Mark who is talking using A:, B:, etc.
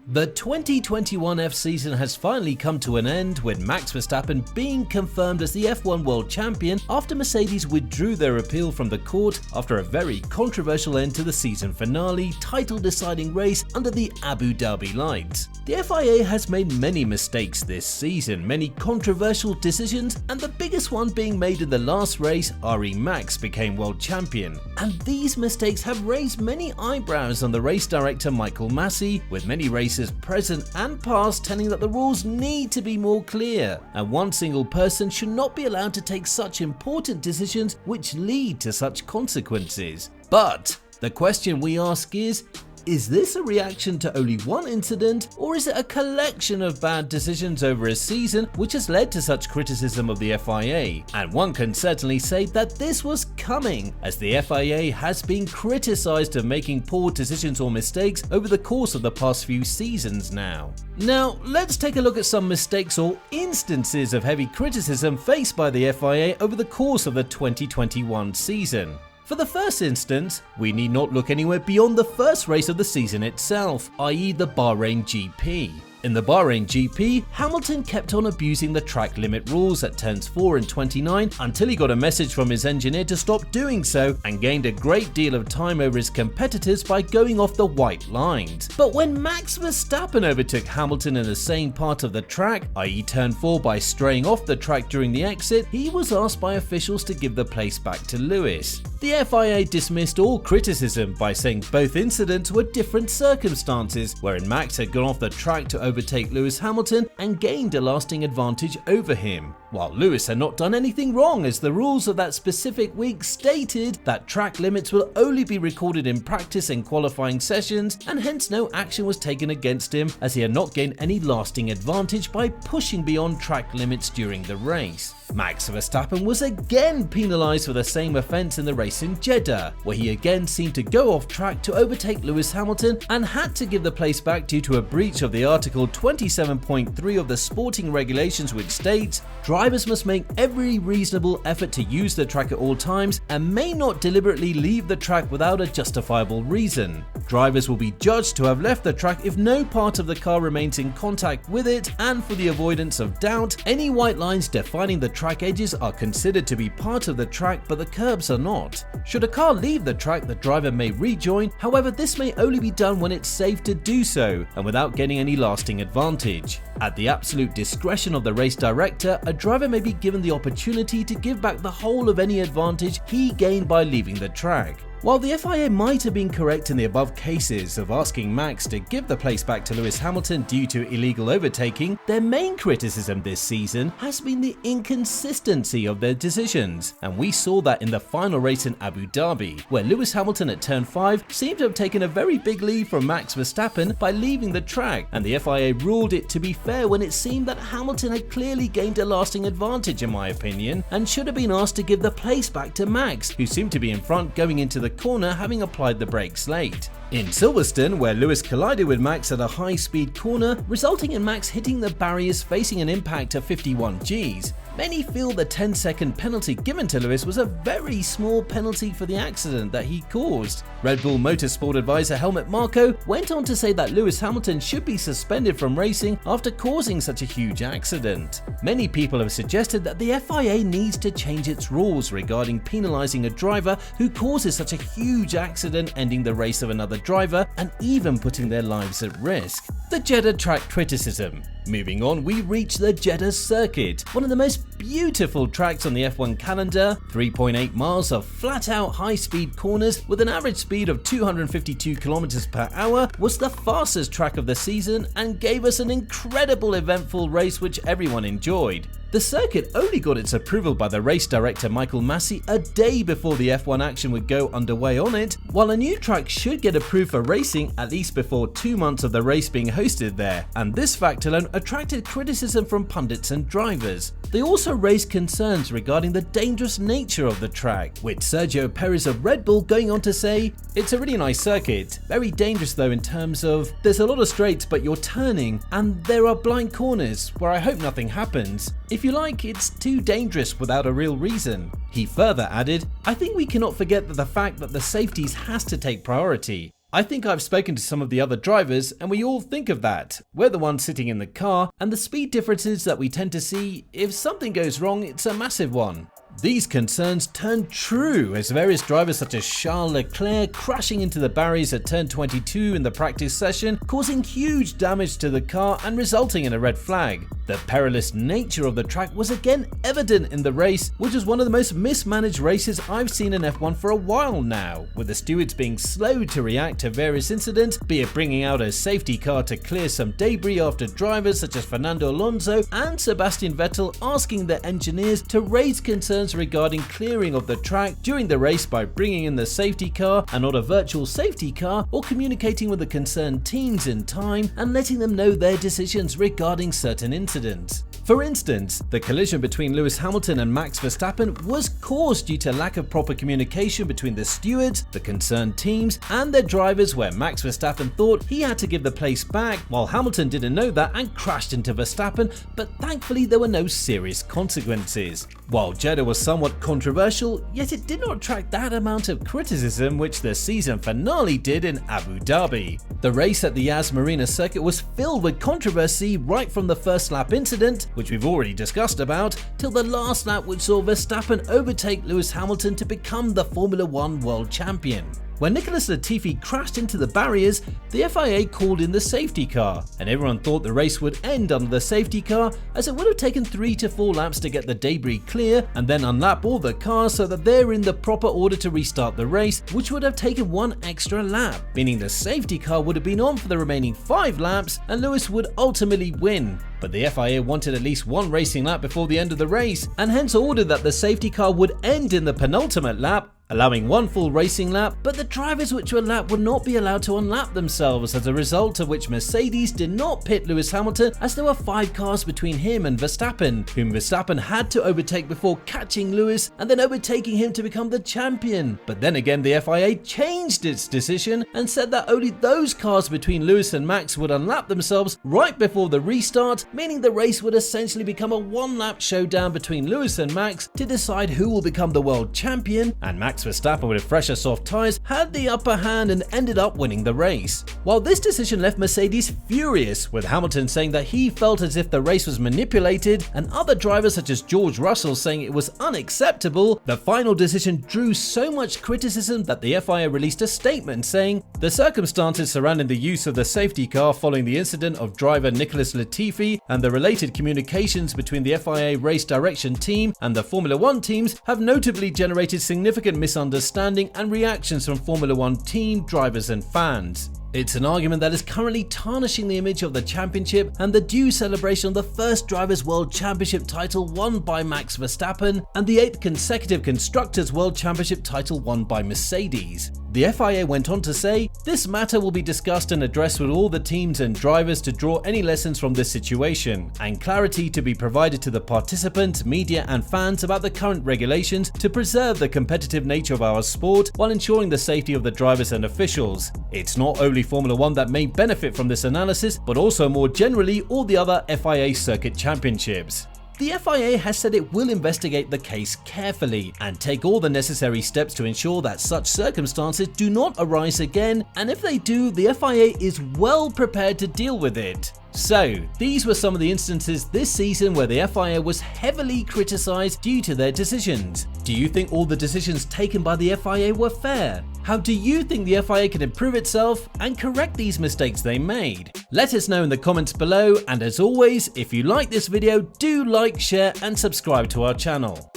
A: The 2021 F season has finally come to an end, with Max Verstappen being confirmed as the F1 World Champion after Mercedes withdrew their appeal from the court after a very controversial end to the season finale title-deciding race under the Abu Dhabi lights. The FIA has made many mistakes this season, many controversial decisions, and the biggest one being made in the last race. Max became World Champion. And these mistakes have raised many eyebrows on the race director Michael Masi, with many racers present and past telling that the rules need to be more clear, and one single person should not be allowed to take such important decisions which lead to such consequences. But the question we ask is this a reaction to only one incident, or is it a collection of bad decisions over a season which has led to such criticism of the FIA? And one can certainly say that this was coming, as the FIA has been criticised of making poor decisions or mistakes over the course of the past few seasons now. Now, let's take a look at some mistakes or instances of heavy criticism faced by the FIA over the course of the 2021 season. For the first instance, we need not look anywhere beyond the first race of the season itself, i.e. the Bahrain GP. In the Bahrain GP, Hamilton kept on abusing the track limit rules at turns 4 and 29 until he got a message from his engineer to stop doing so, and gained a great deal of time over his competitors by going off the white lines. But when Max Verstappen overtook Hamilton in the same part of the track, i.e. turn 4, by straying off the track during the exit, he was asked by officials to give the place back to Lewis. The FIA dismissed all criticism by saying both incidents were different circumstances, wherein Max had gone off the track to overtake Lewis Hamilton and gained a lasting advantage over him, while Lewis had not done anything wrong, as the rules of that specific week stated that track limits will only be recorded in practice and qualifying sessions, and hence no action was taken against him, as he had not gained any lasting advantage by pushing beyond track limits during the race. Max Verstappen was again penalised for the same offence in the race in Jeddah, where he again seemed to go off track to overtake Lewis Hamilton and had to give the place back due to a breach of the Article 27.3 of the sporting regulations, which states, "Drivers must make every reasonable effort to use the track at all times and may not deliberately leave the track without a justifiable reason. Drivers will be judged to have left the track if no part of the car remains in contact with it, and for the avoidance of doubt, any white lines defining the track edges are considered to be part of the track, but the curbs are not. Should a car leave the track, the driver may rejoin, however this may only be done when it's safe to do so and without getting any lasting advantage. At the absolute discretion of the race director, a driver may be given the opportunity to give back the whole of any advantage he gained by leaving the track." While the FIA might have been correct in the above cases of asking Max to give the place back to Lewis Hamilton due to illegal overtaking, their main criticism this season has been the inconsistency of their decisions, and we saw that in the final race in Abu Dhabi, where Lewis Hamilton at turn 5 seemed to have taken a very big lead from Max Verstappen by leaving the track, and the FIA ruled it to be fair when it seemed that Hamilton had clearly gained a lasting advantage, in my opinion, and should have been asked to give the place back to Max, who seemed to be in front going into the corner, having applied the brakes late. In Silverstone, where Lewis collided with Max at a high-speed corner, resulting in Max hitting the barriers facing an impact of 51 Gs, many feel the 10-second penalty given to Lewis was a very small penalty for the accident that he caused. Red Bull Motorsport advisor Helmut Marko went on to say that Lewis Hamilton should be suspended from racing after causing such a huge accident. Many people have suggested that the FIA needs to change its rules regarding penalising a driver who causes such a huge accident, ending the race of another driver and even putting their lives at risk. The Jeddah track criticism. Moving on, we reach the Jeddah circuit, one of the most beautiful tracks on the F1 calendar. 3.8 miles of flat-out high-speed corners with an average speed of 252 km/h was the fastest track of the season and gave us an incredible eventful race which everyone enjoyed. The circuit only got its approval by the race director Michael Masi a day before the F1 action would go underway on it, while a new track should get approved for racing at least before 2 months of the race being hosted there, and this fact alone attracted criticism from pundits and drivers. They also raised concerns regarding the dangerous nature of the track, with Sergio Perez of Red Bull going on to say, "It's a really nice circuit, very dangerous though in terms of there's a lot of straights but you're turning, and there are blind corners where I hope nothing happens. If you like, it's too dangerous without a real reason." He further added, "I think we cannot forget that the fact that the safeties has to take priority. I think I've spoken to some of the other drivers and we all think of that. We're the ones sitting in the car, and the speed differences that we tend to see, if something goes wrong, it's a massive one. These concerns turned true as various drivers such as Charles Leclerc crashing into the barriers at turn 22 in the practice session, causing huge damage to the car and resulting in a red flag. The perilous nature of the track was again evident in the race, which was one of the most mismanaged races I've seen in F1 for a while now, with the stewards being slow to react to various incidents, be it bringing out a safety car to clear some debris after drivers such as Fernando Alonso and Sebastian Vettel asking their engineers to raise concerns regarding clearing of the track during the race by bringing in the safety car and not a virtual safety car, or communicating with the concerned teams in time and letting them know their decisions regarding certain incidents. For instance, the collision between Lewis Hamilton and Max Verstappen was caused due to lack of proper communication between the stewards, the concerned teams, and their drivers, where Max Verstappen thought he had to give the place back, while Hamilton didn't know that and crashed into Verstappen, but thankfully there were no serious consequences. While Jeddah was somewhat controversial, yet it did not attract that amount of criticism which the season finale did in Abu Dhabi. The race at the Yas Marina circuit was filled with controversy right from the first lap incident, which we've already discussed about, till the last lap which saw Verstappen overtake Lewis Hamilton to become the Formula 1 world champion. When Nicholas Latifi crashed into the barriers, the FIA called in the safety car, and everyone thought the race would end under the safety car, as it would have taken 3 to 4 laps to get the debris clear and then unlap all the cars so that they're in the proper order to restart the race, which would have taken 1 extra lap, meaning the safety car would have been on for the remaining 5 laps and Lewis would ultimately win. But the FIA wanted at least 1 racing lap before the end of the race, and hence ordered that the safety car would end in the penultimate lap, allowing 1 full racing lap, but the drivers which were lapped would not be allowed to unlap themselves, as a result of which Mercedes did not pit Lewis Hamilton, as there were 5 cars between him and Verstappen, whom Verstappen had to overtake before catching Lewis and then overtaking him to become the champion. But then again, the FIA changed its decision and said that only those cars between Lewis and Max would unlap themselves right before the restart, meaning the race would essentially become a 1-lap showdown between Lewis and Max to decide who will become the world champion, and Max Verstappen, with fresher soft tyres, had the upper hand and ended up winning the race. While this decision left Mercedes furious, with Hamilton saying that he felt as if the race was manipulated, and other drivers such as George Russell saying it was unacceptable, the final decision drew so much criticism that the FIA released a statement saying, "The circumstances surrounding the use of the safety car following the incident of driver Nicholas Latifi and the related communications between the FIA race direction team and the Formula 1 teams have notably generated significant misunderstanding and reactions from Formula 1 team, drivers and fans. It's an argument that is currently tarnishing the image of the championship and the due celebration of the first Drivers' World Championship title won by Max Verstappen and the 8th consecutive Constructors' World Championship title won by Mercedes." The FIA went on to say, "This matter will be discussed and addressed with all the teams and drivers to draw any lessons from this situation, and clarity to be provided to the participants, media and fans about the current regulations to preserve the competitive nature of our sport while ensuring the safety of the drivers and officials. It's not only Formula 1 that may benefit from this analysis, but also more generally all the other FIA circuit championships." The FIA has said it will investigate the case carefully and take all the necessary steps to ensure that such circumstances do not arise again, and if they do, the FIA is well prepared to deal with it. So, these were some of the instances this season where the FIA was heavily criticised due to their decisions. Do you think all the decisions taken by the FIA were fair? How do you think the FIA can improve itself and correct these mistakes they made? Let us know in the comments below, and as always, if you like this video, do like, share and subscribe to our channel.